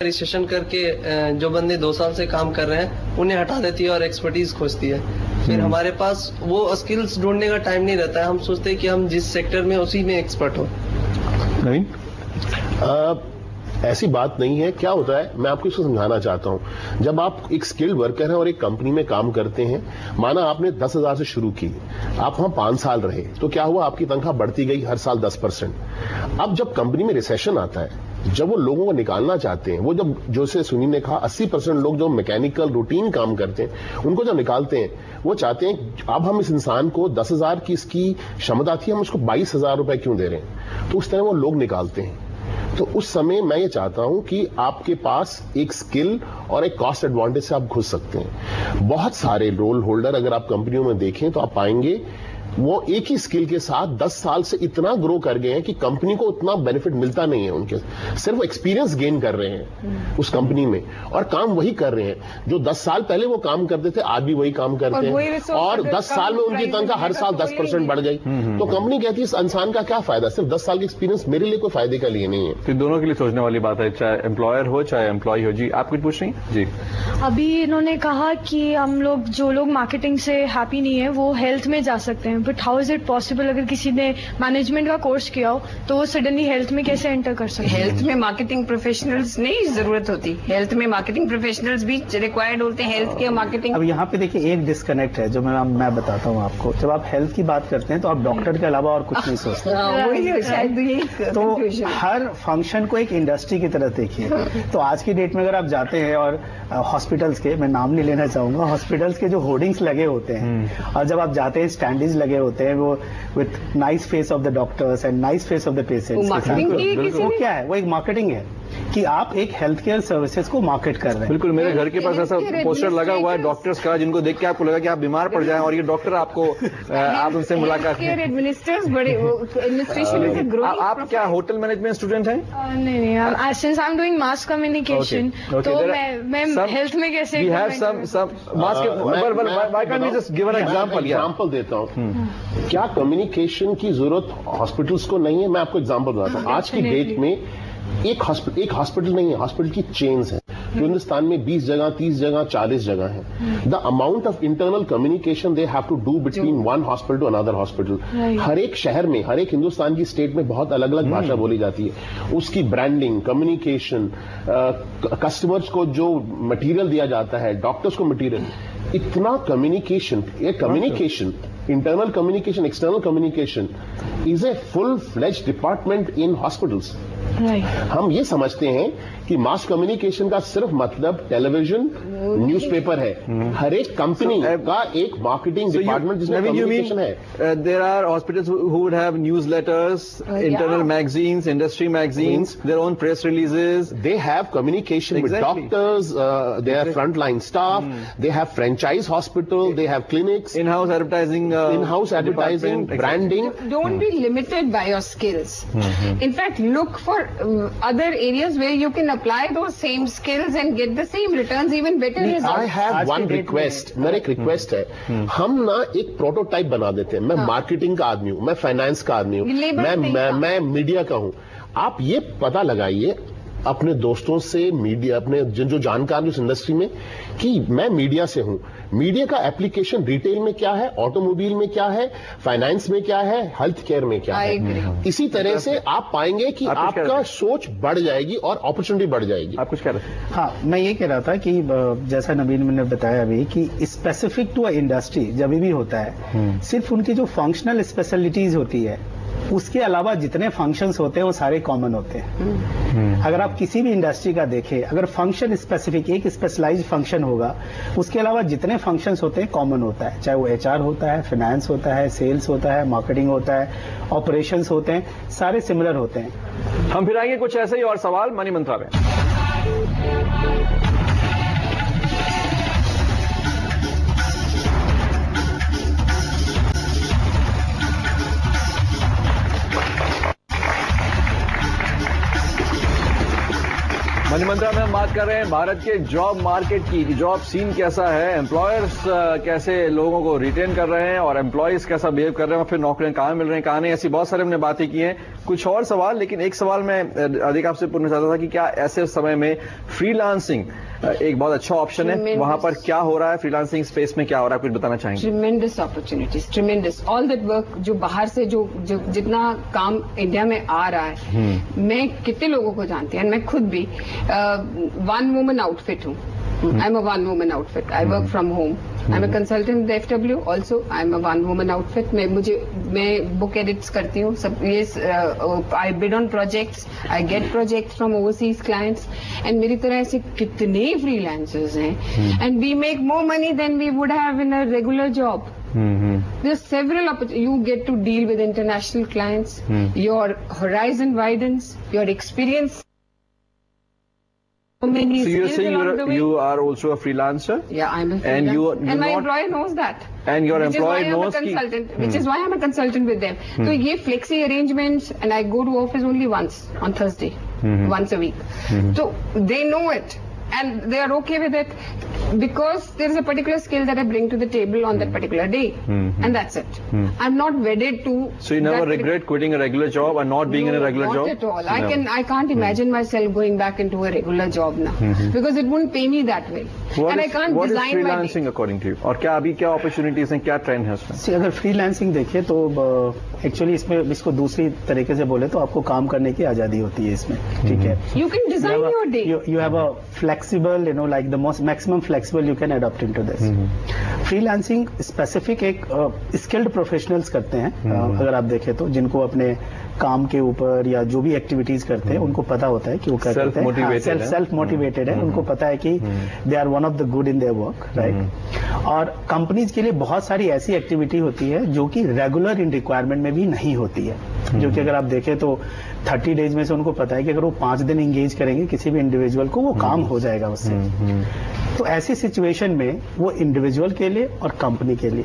Registration करके जो बंदे 2 साल से काम कर रहे हैं उन्हें हटा देती है और एक्सपर्टीज खोजती है। फिर हमारे पास वो स्किल्स ढूंढने का टाइम नहीं रहता है। हम सोचते हैं कि हम जिस सेक्टर में उसी में एक्सपर्ट हो। नवीन, ऐसी बात नहीं है। क्या होता है, मैं आपको इसको समझाना चाहता हूं। जब आप एक स्किल्ड वर्कर हैं और एक कंपनी में काम करते हैं, माना आपने 10,000 से शुरू की, आप वहां 5 साल रहे, तो क्या हुआ, आपकी तनख्वाह बढ़ती गई हर साल 10%। अब जब कंपनी में रिसेशन आता है, जब वो लोगों को निकालना चाहते हैं, वो जब जैसे सुनील ने कहा 80% लोग जो मैकेनिकल रूटीन काम करते हैं उनको जब निकालते हैं, वो चाहते हैं अब हम इस इंसान को 10,000 की इसकी क्षमता थी, हम उसको 22,000 रुपए क्यों दे रहे हैं। तो उस तरह वो लोग निकालते हैं। तो उस समय मैं ये चाहता हूं कि आपके पास एक स्किल और एक कॉस्ट एडवांटेज से आप घुस सकते हैं। बहुत सारे रोल होल्डर अगर आप कंपनियों में देखें तो आप पाएंगे वो एक ही स्किल के साथ 10 साल से इतना ग्रो कर गए हैं कि कंपनी को उतना बेनिफिट मिलता नहीं है उनके, सिर्फ एक्सपीरियंस गेन कर रहे हैं उस कंपनी में और काम वही कर रहे हैं जो 10 साल पहले वो काम करते थे, आज भी वही काम करते हैं और 10 साल में उनकी तनख्वाह हर साल 10% बढ़ गई। तो कंपनी कहती है इस इंसान का क्या फायदा, सिर्फ 10 साल का एक्सपीरियंस मेरे लिए कोई फायदे का लिए नहीं है। तो दोनों के लिए सोचने वाली बात है, चाहे एम्प्लॉयर हो चाहे एम्प्लॉय हो। जी, आप कुछ पूछ रही हैं? जी, अभी इन्होंने कहा कि हम लोग जो लोग मार्केटिंग से हैप्पी नहीं है वो हेल्थ में जा सकते हैं, but how is it possible? अगर किसी ने मैनेजमेंट का कोर्स किया हो तो वो सडनली हेल्थ में कैसे एंटर कर सकते हैं? हेल्थ में मार्केटिंग प्रोफेशनल्स नहीं जरूरत होती, हेल्थ में मार्केटिंग प्रोफेशनल्स भी रिक्वायर्ड होते हैं हेल्थ के मार्केटिंग। अब यहाँ पे देखिए एक डिस्कनेक्ट है जो मैं बताता हूँ आपको। जब आप हेल्थ की बात करते हैं तो आप डॉक्टर के अलावा और कुछ नहीं सोचते। वही शायद यही तो हर फंक्शन को एक इंडस्ट्री की तरह देखिए। तो आज की डेट में अगर आप जाते हैं और हॉस्पिटल्स के, मैं नाम नहीं लेना चाहूंगा, हॉस्पिटल्स के जो होर्डिंग्स लगे होते हैं और जब आप जाते हैं स्टैंडीज लगे होते हैं वो with nice face of the doctors and nice face of the patients, वो क्या है, वो एक मार्केटिंग है कि आप एक हेल्थ केयर सर्विसेज को मार्केट कर रहे हैं। बिल्कुल, मेरे घर के पास ऐसा पोस्टर लगा हुआ है डॉक्टर्स का, जिनको देख के आपको लगा कि आप बीमार पड़ जाएं और ये डॉक्टर आपको आप उनसे मुलाकात करें। एडमिनिस्ट्रेटर्स बड़े एडमिनिस्ट्रेशन। आप क्या होटल मैनेजमेंट स्टूडेंट हैं? नहीं, since I am doing mass communication, तो मैं हेल्थ में कैसे? We have some mass, why can't we just give an example देता हूं। क्या कम्युनिकेशन की जरूरत हॉस्पिटल्स को नहीं है? मैं आपको एग्जांपल बताता हूं। आज की डेट में एक हॉस्पिटल नहीं है, हॉस्पिटल की चेन्स है जो हिंदुस्तान में 20 जगह, 30 जगह, 40 जगह है। The amount of internal communication they have to do between one hospital to another hospital. हर एक शहर में, हर एक हिंदुस्तान की स्टेट में बहुत अलग अलग भाषा बोली जाती है। उसकी ब्रांडिंग, कम्युनिकेशन, कस्टमर्स को जो मटेरियल दिया जाता है, डॉक्टर्स को मटेरियल, इतना कम्युनिकेशन, ये communication, internal communication, external communication is a full fledge department in hospitals. हम ये समझते हैं कि मास कम्युनिकेशन का सिर्फ मतलब टेलीविजन, न्यूज़पेपर है। हर एक कंपनी का एक मार्केटिंग डिपार्टमेंट जिसमें कम्युनिकेशन है। There are hospitals who would have news letters, internal magazines, industry magazines, their own press releases. They have communication with doctors, they have front line staff, they have franchise hospital, they have clinics, in house advertising, branding. Don't be limited by your skills. In fact, look for other areas where you can apply those same skills and get the same returns, even better results. I have one request. मेरा एक request है, हम ना एक prototype बना देते हैं। मैं मार्केटिंग का आदमी हूं, मैं फाइनेंस का आदमी हूं, मैं मीडिया का हूं। आप ये पता लगाइए अपने दोस्तों से, मीडिया, अपने जो जानकार इस इंडस्ट्री में, कि मैं मीडिया से हूं। मीडिया का एप्लीकेशन रिटेल में क्या है, ऑटोमोबाइल में क्या है, फाइनेंस में क्या है, हेल्थ केयर में क्या है। इसी तरह से आप पाएंगे कि आपका सोच बढ़ जाएगी और अपॉर्चुनिटी बढ़ जाएगी। आप कुछ कह रहे थे? हाँ, मैं ये कह रहा था कि जैसा नवीन ने बताया अभी कि स्पेसिफिक टू अ इंडस्ट्री जब भी होता है, सिर्फ उनकी जो फंक्शनल स्पेशलिटीज होती है उसके अलावा जितने फंक्शंस होते हैं वो सारे कॉमन होते हैं। अगर आप किसी भी इंडस्ट्री का देखें, अगर फंक्शन स्पेसिफिक एक स्पेशलाइज्ड फंक्शन होगा, उसके अलावा जितने फंक्शंस होते हैं कॉमन होता है, चाहे वो HR होता है, फाइनेंस होता है, सेल्स होता है, मार्केटिंग होता है, ऑपरेशंस होते हैं, सारे सिमिलर होते हैं। हम फिर आएंगे कुछ ऐसे ही और सवाल मनी मंत्रा में। मंत्रा में हम बात कर रहे हैं भारत के जॉब मार्केट की, जॉब सीन कैसा है, एम्प्लॉयर्स कैसे लोगों को रिटेन कर रहे हैं और एम्प्लॉयज कैसा बिहेव कर रहे हैं, फिर नौकरियां कहाँ मिल रही हैं कहाँ नहीं, ऐसी बहुत सारे हमने बातें की हैं। कुछ और सवाल, लेकिन एक सवाल मैं अधिक आपसे पूछना चाहता था कि क्या ऐसे समय में फ्रीलांसिंग एक बहुत अच्छा ऑप्शन है, वहां पर क्या हो रहा है, फ्रीलांसिंग स्पेस में क्या हो रहा है, कुछ बताना चाहेंगे? Tremendous opportunities, tremendous, all that work जो बाहर से जो जितना काम इंडिया में आ रहा है, मैं कितने लोगों को जानती हूँ, मैं खुद भी वन वुमन आउटफिट हूँ। I'm a one woman outfit. I work from home. I'm a consultant with FW also. I'm a one woman outfit. मैं book edits करती हूँ सब ये I bid on projects. I get projects from overseas clients. And मेरी तरह ऐसे कितने freelancers हैं. And we make more money than we would have in a regular job. There's several opportunities. You get to deal with international clients. Your horizon widens. Your experience. So you're saying you are also a freelancer? Yeah, I'm a freelancer. And my employer knows that. And your employer knows which is why I'm a consultant with them. So ये flexi arrangements, and I go to office only once on Thursday, once a week. So they know it. And they are okay with it because there is a particular skill that I bring to the table on that particular day, and that's it. I'm not wedded to. So you never regret quitting a regular job or not being in a regular job? Not at all. No. I can't imagine myself going back into a regular job now because it won't pay me that well, and I can't what design is freelancing according to you? और क्या अभी क्या opportunities हैं, क्या trend है उसमें? अगर freelancing देखें तो एक्चुअली इसमें इसको दूसरी तरीके से बोले तो आपको काम करने की आजादी होती है इसमें, ठीक है? You can design your day. You have a flexible, like the most maximum flexible you can adopt into this. Freelancing specific एक स्किल्ड प्रोफेशनल्स करते हैं, अगर आप देखें तो, जिनको अपने काम के ऊपर या जो भी एक्टिविटीज करते हैं उनको पता होता है कि वो क्या करते हैं, सेल्फ मोटिवेटेड है, उनको पता है कि they are one of the good in their work, right? और कंपनीज के लिए बहुत सारी ऐसी एक्टिविटी होती है जो कि रेगुलर इन रिक्वायरमेंट में भी नहीं होती है, जो कि अगर आप देखें तो 30 डेज में से उनको पता है कि अगर वो 5 दिन एंगेज करेंगे किसी भी इंडिविजुअल को, वो काम हो जाएगा उससे। तो ऐसी सिचुएशन में वो इंडिविजुअल के लिए और कंपनी के लिए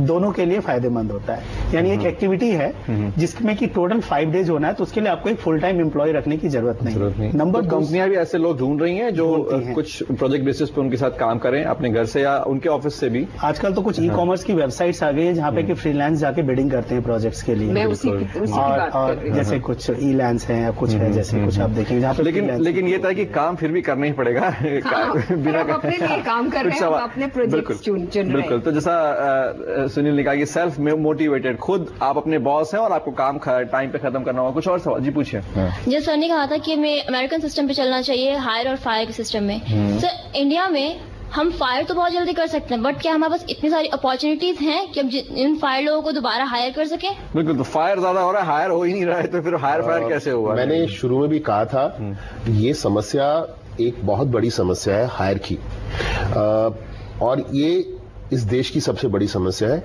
दोनों के लिए फायदेमंद होता है। यानी एक एक्टिविटी है जिसमें कि टोटल 5 डेज होना है, तो उसके लिए आपको एक फुल टाइम एम्प्लॉय रखने की जरूरत नहीं। नंबर कंपनियां भी ऐसे लोग ढूंढ रही हैं जो कुछ प्रोजेक्ट बेसिस पे उनके साथ काम करें, अपने घर से या उनके ऑफिस से भी। आजकल तो कुछ ई कॉमर्स की वेबसाइट्स आ गई है जहाँ पे कि फ्रीलांस जाके बिडिंग करते हैं प्रोजेक्ट्स के लिए, और जैसे कुछ ई लैंड्स हैं या कुछ है, जैसे कुछ आप देखेंगे जहाँ पे। लेकिन ये था कि काम फिर भी करना ही पड़ेगा बिना काम कर रहे हैं, अपने प्रोजेक्ट चुन रहे हैं। बिल्कुल। तो जैसा सुनील ने कहा कि सेल्फ मोटिवेटेड, खुद आप अपने बॉस हैं और आपको काम टाइम पे खत्म करना होगा। कुछ और सवाल जी पूछिए। जैसे सर ने कहा था कि हमें अमेरिकन सिस्टम पे चलना चाहिए, हायर और फायर के सिस्टम में। सर इंडिया में हम फायर तो बहुत जल्दी कर सकते हैं, बट क्या हमारे पास इतनी सारी अपॉर्चुनिटीज हैं कि हम इन फायर लोगों को दोबारा हायर कर सकें? बिल्कुल। तो फायर ज्यादा हो रहा है, हायर हो ही नहीं रहा है, तो फिर हायर फायर कैसे होगा? मैंने शुरू में भी कहा था ये समस्या एक बहुत बड़ी समस्या है हायर की, और ये इस देश की सबसे बड़ी समस्या है।